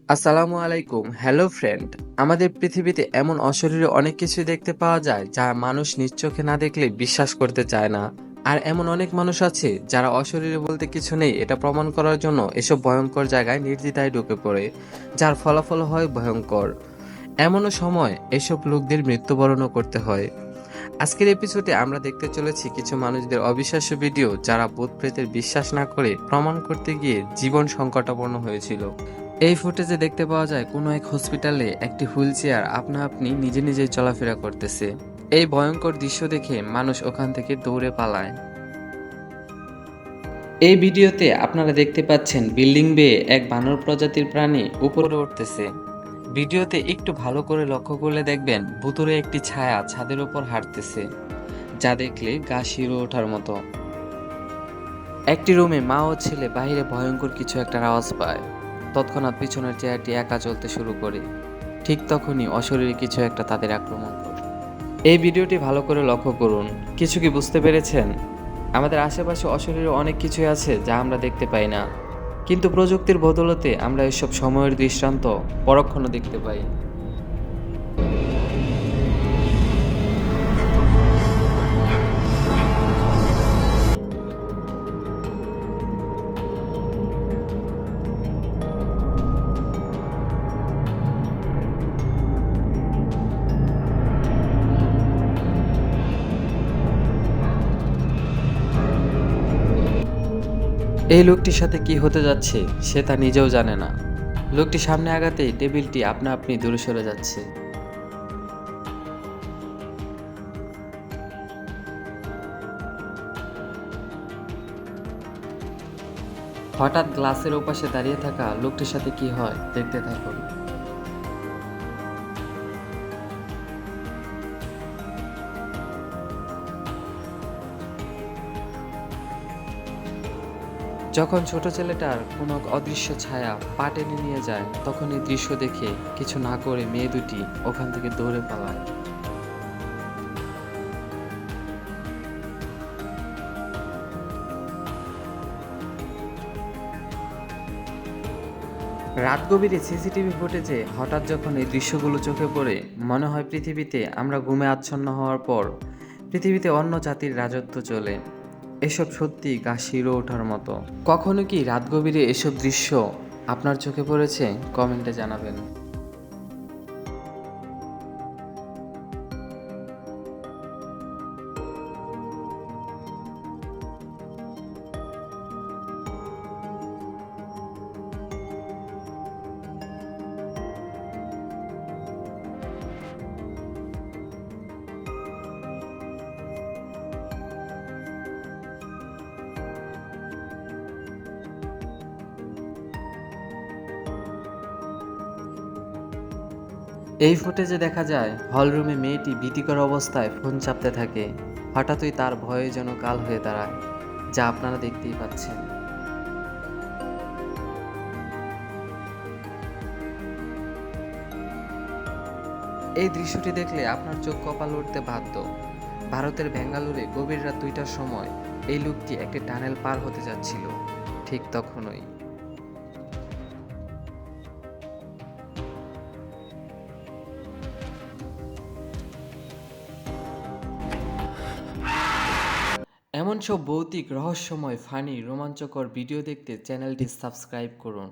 আসসালামু আলাইকুম। Hello friend. আমাদের পৃথিবীতে এমন অশরীরী অনেক কিছু দেখতে পাওয়া যায় যা মানুষ নিজ চোখে না দেখলে বিশ্বাস করতে চায় না। আর এমন অনেক মানুষ আছে যারা অশরীরী বলতে কিছু নেই এটা প্রমাণ করার জন্য এসব ভয়ঙ্কর জায়গায় নির্দ্বিধায় ঢুকে পড়ে, যার ফলাফল হয় ভয়ঙ্কর। এমনও সময় এসব লোকদের মৃত্যুবরণও করতে হয়। আজকের এপিসোডে আমরা দেখতে চলেছি কিছু মানুষদের অবিশ্বাস্য ভিডিও যারা ভূত প্রেতের বিশ্বাস না করে প্রমাণ করতে গিয়ে জীবন সংকটাপন্ন হয়েছিল। এই ফুটেজে দেখতে পাওয়া যায় কোনো এক হসপিটালে একটি হুইল চেয়ার আপনা আপনি নিজে নিজেই চলাফেরা করতেছে। এই ভয়ঙ্কর দৃশ্য দেখে মানুষ ওখান থেকে দৌড়ে পালায়। এই ভিডিওতে আপনারা দেখতে পাচ্ছেন বিল্ডিং বেয়ে এক বানর প্রজাতির প্রাণী উপরে উঠতেছে। ভিডিওতে একটু ভালো করে লক্ষ্য করলে দেখবেন ভুতুরে একটি ছায়া ছাদের উপর হাঁটতেছে, যা দেখলে গা শিউরে ওঠার মতো। একটি রুমে মা ও ছেলে বাইরে ভয়ঙ্কর কিছু একটা আওয়াজ পায়। তৎক্ষণাৎ পিছনের চেয়ারটি একা চলতে শুরু করে। ঠিক তখনই অশরীরী কিছু একটা তাদের আক্রমণ করে। এই ভিডিওটি ভালো করে লক্ষ্য করুন। কিছু কি বুঝতে পেরেছেন? আমাদের আশেপাশে অশরীরী অনেক কিছুই আছে যা আমরা দেখতে পাই না, কিন্তু প্রযুক্তির বদৌলতে আমরা এসব সময়ের দৃষ্টান্ত পরক্ষণে দেখতে পাই। এই লোকটির সাথে কি হতে যাচ্ছে সে তা নিজেও জানে না। লোকটি সামনে আগাতেই টেবিলটি আপনা আপনি দূরে সরে যাচ্ছে। হঠাৎ গ্লাসের ওপাশে দাঁড়িয়ে থাকা লোকটির সাথে কি হয় দেখতে থাকুন। যখন ছোট ছেলেটার কোনো অদৃশ্য ছায়া পা টেনে নিয়ে যায়, তখন এই দৃশ্য দেখে কিছু না করে মেয়ে দুটি ওখান থেকে দৌড়ে পালায়। রাত গভীরে সিসিটিভি ফুটেজে হঠাৎ যখন এই দৃশ্যগুলো চোখে পড়ে, মনে হয় পৃথিবীতে আমরা ঘুমে আচ্ছন্ন হওয়ার পর পৃথিবীতে অন্য জাতির রাজত্ব চলে। এসব সত্যি গা শিউরে ওঠার মতো। কখনো কি রাত গভীরে এসব দৃশ্য আপনার চোখে পড়েছে? কমেন্টে জানাবেন। এই ফুটেজে দেখা যায় হলরুমে মেয়েটি ভীতিকর অবস্থায় ফোন চাপতে থাকে। হঠাৎই তার ভয়ে যেন কাল হয়ে দাঁড়ায়, যা আপনারা দেখতেই পাচ্ছেন। এই দৃশ্যটি দেখলে আপনার চোখ কপাল উঠতে বাধ্য। ভারতের বেঙ্গালুরে গভীর রাত 2টার সময় এই লোকটি একটি টানেল পার হতে যাচ্ছিল। ঠিক তখনই এমন সব ভৌতিক রহস্যময় ফানি রোমাঞ্চকর ভিডিও দেখতে চ্যানেলটি সাবস্ক্রাইব করুন।